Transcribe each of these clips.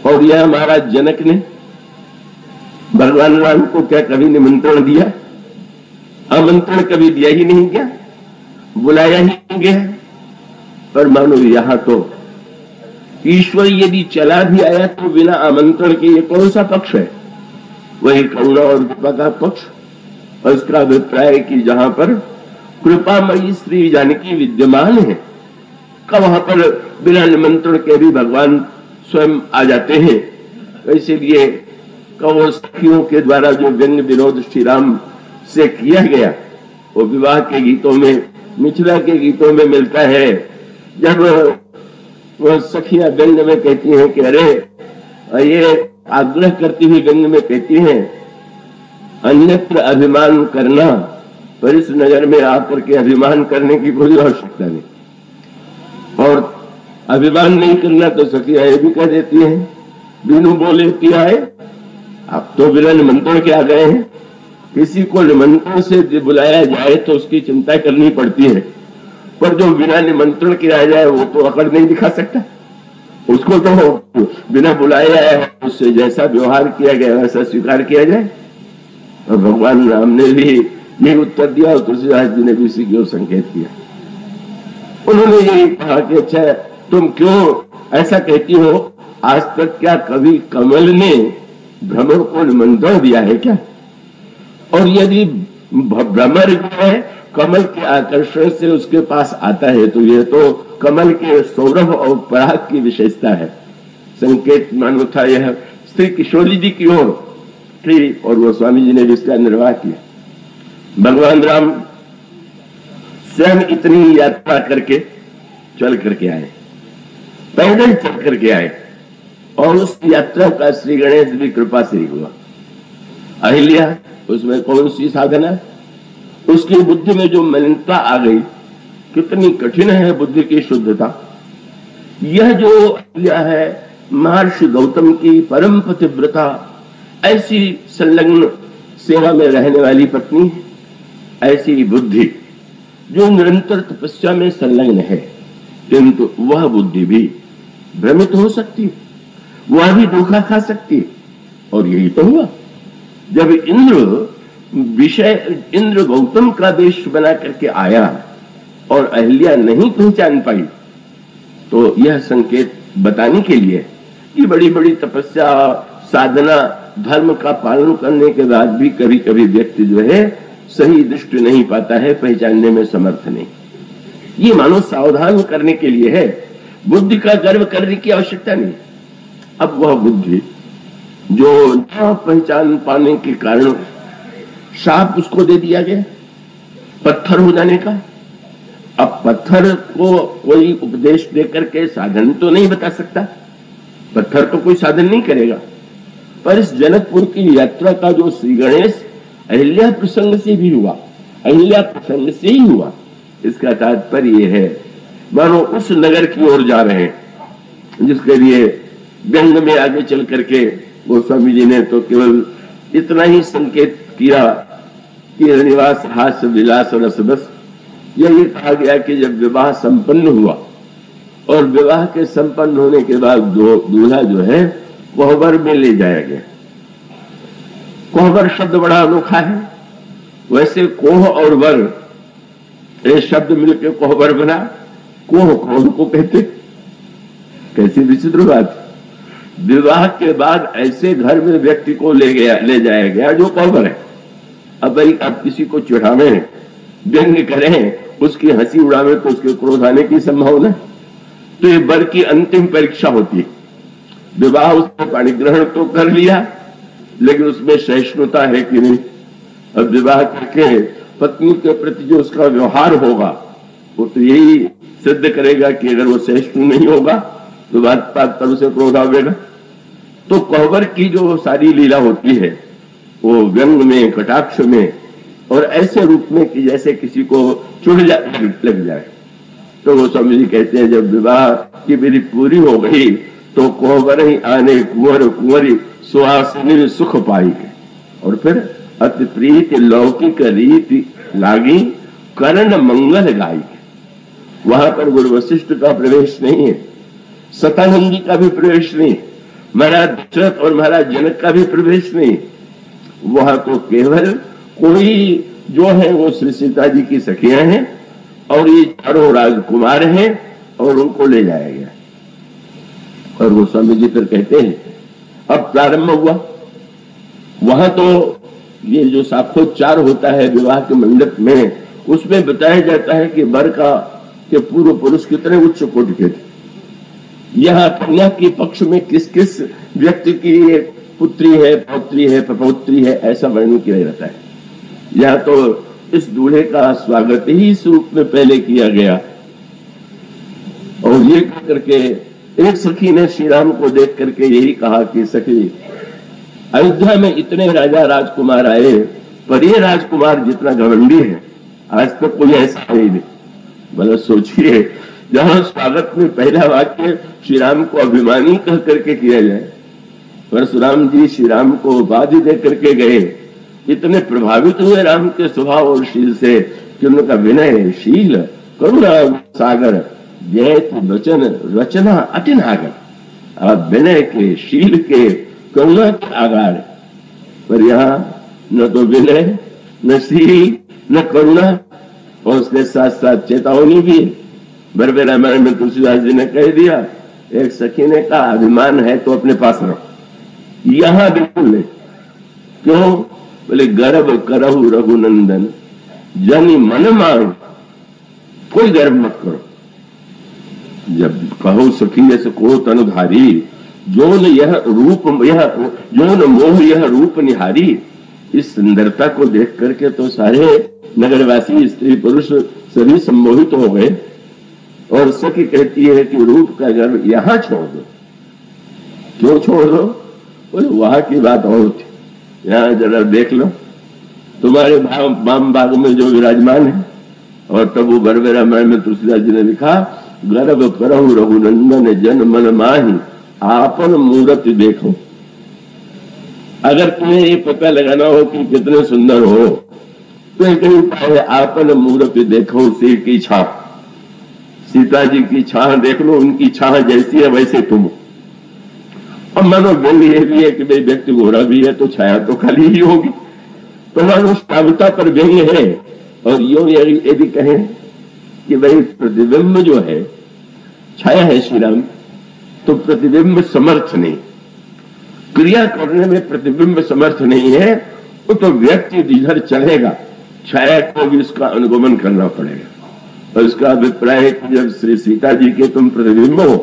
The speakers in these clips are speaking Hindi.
और यह महाराज जनक ने भगवान राम को क्या कभी निमंत्रण दिया? आमंत्रण कभी दिया ही नहीं, क्या बुलाया ही नहीं गया। पर मानो यहां तो ईश्वर यदि चला भी आया तो बिना आमंत्रण के ये कौन सा पक्ष है? वही करुणा और कृपा का पक्ष। और इसका अभिप्राय है कि जहां पर कृपामयी श्री जानकी विद्यमान है का वहां पर बिना निमंत्रण के भी भगवान स्वयं आ जाते हैं। इसीलिए कौ सखियों के द्वारा जो व्यंग विनोद श्री राम से किया गया वो विवाह के गीतों में, मिथिला के गीतों में मिलता है। जब वह सखियां व्यंग में कहती हैं कि अरे, ये आग्रह करती हुई व्यंग में कहती हैं, अन्यत्र अभिमान करना, पर इस नगर में आकर के अभिमान करने की कोई आवश्यकता नहीं। और अभिमान नहीं करना तो सखियां ये भी कह देती हैं, बिनु बोले पिया है, आप तो बिना निमंत्रण के आ गए हैं। किसी को निमंत्रण से बुलाया जाए तो उसकी चिंता करनी पड़ती है, पर जो बिना निमंत्रण के आ जाए वो तो अकड़ नहीं दिखा सकता। उसको तो बिना बुलाया है, उससे जैसा व्यवहार किया गया वैसा स्वीकार किया जाए। और भगवान राम ने भी ये उत्तर दिया और तुलसीदास जी ने भी इसी की ओर संकेत किया। उन्होंने ये कहा कि अच्छा तुम क्यों ऐसा कहती हो, आज तक क्या कभी कमल ने भ्रमर को निमंत्रण दिया है क्या? और यदि भ्रमर जो है कमल के आकर्षण से उसके पास आता है तो यह तो कमल के सौरभ और पराग की विशेषता है। संकेत मानो था यह श्री किशोरी जी की ओर थी और वो स्वामी जी ने भी इसका निर्वाह किया। भगवान राम स्वयं इतनी यात्रा करके चल करके आए, पैदल चल करके आए, और उस यात्रा का श्री गणेश भी कृपा से ही हुआ। अहिल्या उसमें कौन सी साधना, उसकी बुद्धि में जो मलिनता आ गई, कितनी कठिन है बुद्धि की शुद्धता। यह जो अहिल्या है महर्षि गौतम की परम पतिव्रता, ऐसी संलग्न सेवा में रहने वाली पत्नी है। ऐसी बुद्धि जो निरंतर तपस्या में संलग्न है, किंतु वह बुद्धि भी भ्रमित हो सकती है, वह भी धोखा खा सकती है। और यही तो हुआ जब इंद्र गौतम का वेश बना करके आया और अहिल्या नहीं पहचान पाई, तो यह संकेत बताने के लिए कि बड़ी बड़ी तपस्या साधना धर्म का पालन करने के बाद भी कभी कभी व्यक्ति जो है सही दृष्टि नहीं पाता है, पहचानने में समर्थ नहीं। ये मानो सावधान करने के लिए है, बुद्धि का गर्व करने की आवश्यकता नहीं। अब वह बुद्धि जो न पहचान पाने के कारण शाप उसको दे दिया गया पत्थर हो जाने का। अब पत्थर को कोई उपदेश देकर के साधन तो नहीं बता सकता, पत्थर तो कोई साधन नहीं करेगा। पर इस जनकपुर की यात्रा का जो श्री गणेश अहिल्या प्रसंग से भी हुआ, अहिल्या प्रसंग से ही हुआ, इसका तात्पर्य है मानो उस नगर की ओर जा रहे हैं जिसके लिए व्यंग में आगे चल करके गोस्वामी जी ने तो केवल इतना ही संकेत किया कि निवास हास्य विलास रस बस। यही कहा गया कि जब विवाह संपन्न हुआ और विवाह के संपन्न होने के बाद दूल्हा जो है कोहबर में ले जाया गया। कोहबर शब्द बड़ा अनोखा है, वैसे कोह और वर ये शब्द मिलकर कोहबर बना। कोह कौन को कहते, कैसी विचित्र बात। विवाह के बाद ऐसे घर में व्यक्ति को ले जाया गया जो कोहबर है। अब भाई आप किसी को चिढ़ावे व्यंग करें, उसकी हंसी उड़ावे तो उसके क्रोध आने की संभावना, तो ये वर की अंतिम परीक्षा होती है। विवाह उसने पाणी ग्रहण तो कर लिया, लेकिन उसमें सहिष्णुता है कि नहीं। अब विवाह करके पत्नी के प्रति जो उसका व्यवहार होगा वो तो यही सिद्ध करेगा कि अगर वो सहिष्णु नहीं होगा तो बात पर उसे क्रोध आवेगा। तो कोहबर की जो सारी लीला होती है वो व्यंग में, कटाक्ष में और ऐसे रूप में कि जैसे किसी को चुड़ लग जाए। तो वो स्वामी जी कहते हैं जब विवाह की विधि पूरी हो गई तो कोहबर ही आने कुंवर कुंवरी सुहासिनी सुख पाई। और फिर अति प्रीति लौकिक रीति लागी करण मंगल गाई। वहां पर गुरु वशिष्ठ का प्रवेश नहीं है, सतानंदी का भी प्रवेश नहीं, महाराज दशरथ और महाराज जनक का भी प्रवेश नहीं। वहां तो केवल कोई जो है वो श्री सीता जी की सखियां हैं और ये चारों राजकुमार हैं और उनको ले जाया गया। और वो स्वामी जी फिर कहते हैं अब प्रारंभ हुआ। वहां तो ये जो साक्षोच्चार होता है विवाह के मंडप में, उसमें बताया जाता है कि वर का के पूर्व पुरुष कितने उच्च कोटि के थे। यहाँ कन्या के पक्ष में किस किस व्यक्ति की पुत्री है, पौत्री है, प्रपौत्री है, ऐसा वर्णन किया जाता है। यहाँ तो इस दूल्हे का स्वागत ही इस रूप में पहले किया गया। और ये करके एक सखी ने श्री राम को देख करके यही कहा कि सखी, अयोध्या में इतने राजा राजकुमार आए, पर ये राजकुमार जितना घमंडी है आज तक कोई ऐसा नहीं। मतलब सोचिए, जहां स्वागत में पहला वाक्य श्री राम को अभिमानी कह करके किया जाए, परशुराम जी श्री राम को उपाधि दे करके गए। इतने प्रभावित हुए राम के स्वभाव और शील से कि उनका विनय, शील, करुणा सागर, जैत वचन रचना अटिनागर। आप विनय के, शील के, करुणा के आगार। पर यहाँ न तो विनय, न शील, न करुणा, और उसके साथ साथ चेतावनी भी। बरबे रामायण में तुलसीदास जी ने कह दिया, एक सखी ने कहा अभिमान है तो अपने पास रखो। यहां बिल्कुल नहीं। क्यों? बोले गर्व करहु रघुनंदन, जनि मन मांग। कोई गर्व मत करो। जब कहो सखी ऐसे को तनुधारी, जोन यह रूप, यह जोन मोह यह रूप निहारी। इस सुंदरता को देख करके तो सारे नगरवासी स्त्री पुरुष सभी सम्मोहित हो गए। और सखी कहती है कि रूप का गर्व यहां छोड़ दो। क्यों छोड़ दो? बोले वहां की बात और थी, यहाँ जरा देख लो तुम्हारे वाम बाग में जो विराजमान है। और तब वो बरबे रामायण में तुलसीदास जी ने लिखा, गर्व करहु रघुनंदन जन मन माही, आपन मूर्ति देखो। अगर तुम्हें ये पता लगाना हो कि कितने सुंदर हो, तो कहीं आपन मूर्ति देखो, सिर की छाप। सीता जी की छाह देख लो, उनकी छाह जैसी है वैसे तुम। और मानो व्यंग ये भी है कि भाई व्यक्ति गोरा भी है तो छाया तो खाली ही होगी। तो मानो श्रावता पर व्यंग है। और यो ये भी कहें कि भाई प्रतिबिंब जो है, छाया है श्री राम, तो प्रतिबिंब समर्थ नहीं, क्रिया करने में प्रतिबिंब समर्थ नहीं है। वो तो व्यक्ति जिधर चढ़ेगा छाया को भी उसका अनुगमन करना पड़ेगा। और उसका अभिप्राय है कि जब श्री सीता जी के तुम प्रतिबिंब हो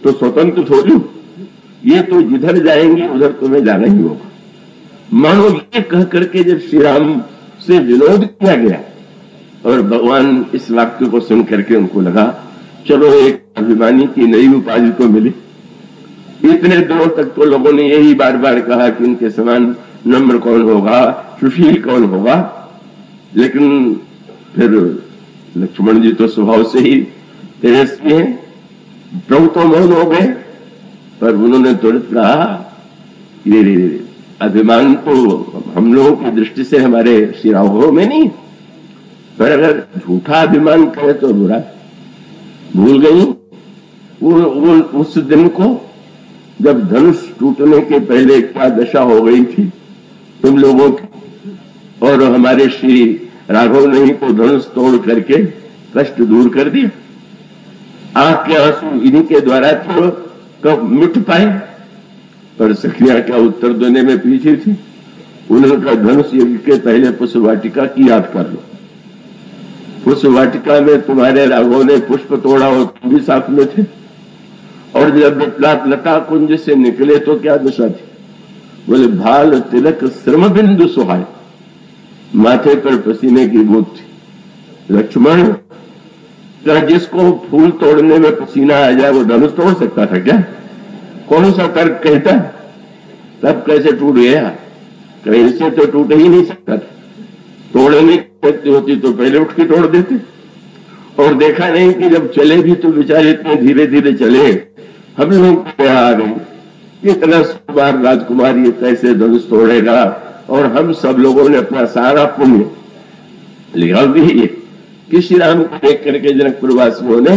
तो स्वतंत्र थोड़ी हो, ये तो जिधर जाएंगे उधर तुम्हें जाना ही होगा। मानो ये कह करके जब श्री राम से विनोद किया गया और भगवान इस वाक्य को सुन करके उनको लगा चलो एक अभिमानी की नई उपाधि तो मिली। इतने दिनों तक तो लोगों ने यही बार बार कहा कि इनके समान नम्र कौन होगा, सुशील कौन होगा। लेकिन फिर लक्ष्मण जी तो स्वभाव से ही तेजस्वी हैं, प्रभु तो मौन हो गए। पर उन्होंने तुरंत कहा ये अभिमान तो हम लोगों की दृष्टि से हमारे शिराओं में नहीं, पर अगर झूठा अभिमान करे तो बुरा। भूल गई वो उस दिन को जब धनुष टूटने के पहले क्या दशा हो गई थी तुम लोगों की। और हमारे श्री राघव ने ही को धनुष तोड़ करके कष्ट दूर कर दिया। आंख के आंसू इन्हीं के द्वारा तो कब मिट पाए। पर सखियां क्या उत्तर देने में पीछे थी। उन्होंने कहा धनुष यज्ञ के पहले पुष्प वाटिका की याद कर लो। पुष्प वाटिका में तुम्हारे राघव ने पुष्प तोड़ा और तुम भी साथ में थे। और जब लता कुंज से निकले तो क्या दशा थी? बोले भाल तिलक श्रम बिंदु सुहाय, माथे पर पसीने की बूंद थी। लक्ष्मण क्या जिसको फूल तोड़ने में पसीना आ जाए वो धनुष तोड़ सकता था क्या? कौन सा तर्क कहता? तब कैसे टूट गया? कहीं से तो टूट ही नहीं सकता था। तोड़ने की शक्ति होती तो पहले उठ के तोड़ देते। और देखा नहीं कि जब चले भी तो बेचारे इतने धीरे धीरे चले। हम लोग क्या आ गए, इतना बार राजकुमार ये कैसे धनुष तोड़ेगा। और हम सब लोगों ने अपना सारा पुण्य लिखा भी है कि श्री राम को देख करके जनकपुर वासियों ने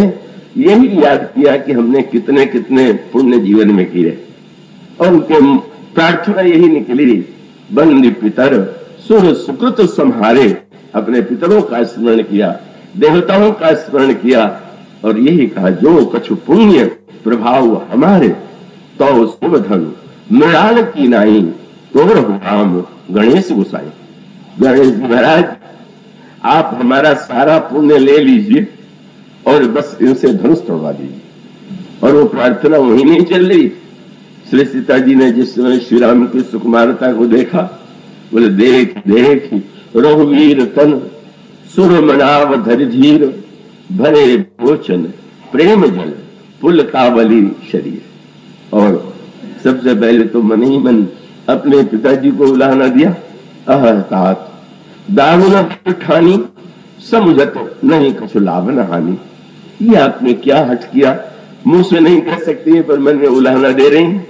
यही याद किया कि हमने कितने कितने पुण्य जीवन में किए। और उनके प्रार्थना यही निकली, बंदी पितर सुर सुकृत संहारे। अपने पितरों का स्मरण किया, देवताओं का स्मरण किया और यही कहा, जो कछु पुण्य प्रभाव हमारे तो शिवधन मृणाल की नाई तोड़ राम गणेश गोसाई। गणेश महाराज, आप हमारा सारा पुण्य ले लीजिए और बस इनसे धनुष तोड़वा दीजिए। और वो प्रार्थना वही नहीं चल रही। श्री सीता जी ने जिस समय श्री राम की सुकुमारता को देखा, बोले देख देख रघुवीर तन सुर मनाव धर धीर भरे भोचन प्रेम जल पुल कावली शरीर। और सबसे पहले तो मन ही मन अपने पिताजी को उलाहना दिया, अहतात दारुण ठानी समुझत नहीं कछु लाभ न हानि। ये आपने क्या हट किया, मुंह से नहीं कह सकती है पर मन में उलाहना दे रही हैं।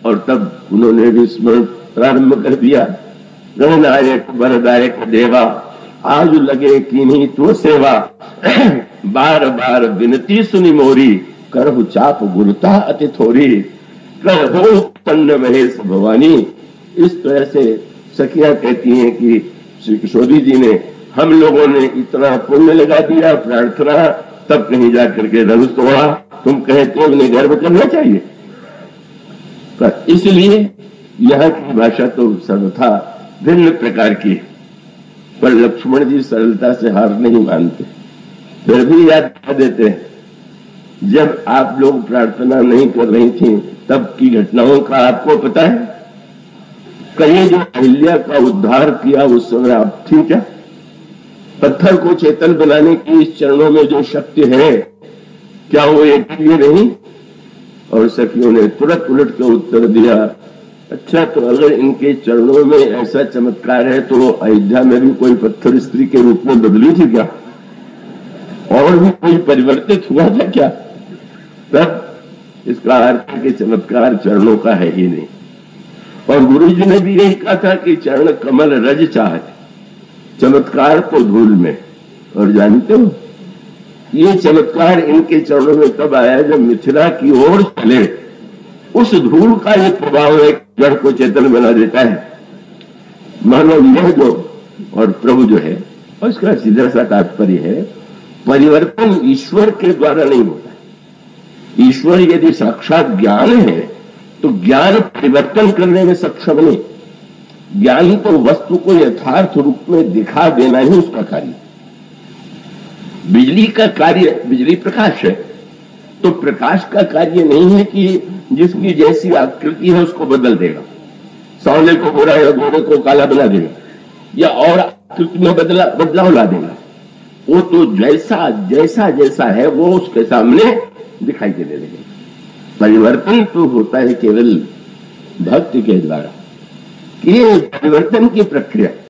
और तब उन्होंने भी स्मरण प्रारंभ कर दिया, गणनायक वरदायक देवा आज लगे कीन्ही तो सेवा। बार बार विनती सुनी मोरी करहु चाप गुरुता अति थोरी। कर हो तंड महेश भवानी। इस तरह से सखियां कहती हैं कि श्री किशोरी जी ने, हम लोगों ने इतना पुण्य लगा दिया प्रार्थना, तब कहीं जाकर के धनुष तोड़ा, तुम कहते हो उन्हें गर्व करना चाहिए। पर इसलिए यहाँ की भाषा तो सर्वथा भिन्न प्रकार की, पर लक्ष्मण जी सरलता से हार नहीं मानते। फिर भी याद कर देते हैं, जब आप लोग प्रार्थना नहीं कर रही थी तब की घटनाओं का आपको पता है। कहीं जो अहिल्या का उद्धार किया उस समय आप थी क्या? पत्थर को चेतन बनाने की इस चरणों में जो शक्ति है, क्या वो एक लिए नहीं? और सखियों ने तुरंत उलट के उत्तर दिया, अच्छा तो अगर इनके चरणों में ऐसा चमत्कार है तो अयोध्या में भी कोई पत्थर स्त्री के रूप में बदली थी क्या? और भी कोई परिवर्तित हुआ था क्या? तब इसका अर्थ है कि चमत्कार चरणों का है ही नहीं। और गुरु जी ने भी यही कहा था कि चरण कमल रज चाहे, चमत्कार तो धूल में। और जानते हो ये चमत्कार इनके चरणों में कब आया? जब मिथिला की ओर चले, उस धूल का ये प्रभाव एक जड़ को चेतन बना देता है। मानो यह जो और प्रभु जो है, और इसका सीधा सा तात्पर्य है, परिवर्तन ईश्वर के द्वारा नहीं होता। ईश्वर यदि साक्षात ज्ञान है तो ज्ञान परिवर्तन करने में सक्षम नहीं। ज्ञान तो वस्तु को यथार्थ रूप में दिखा देना ही उसका कार्य। बिजली का कार्य, बिजली प्रकाश है, तो प्रकाश का कार्य नहीं है कि जिसकी जैसी आकृति है उसको बदल देगा, सांवले को गोरा या गोरे को काला बना देगा, या और आकृति में बदलाव ला देगा। वो तो जैसा जैसा जैसा है वो उसके सामने दिखाई देने लगेगा। परिवर्तन तो होता है केवल भक्ति के द्वारा। ये परिवर्तन की प्रक्रिया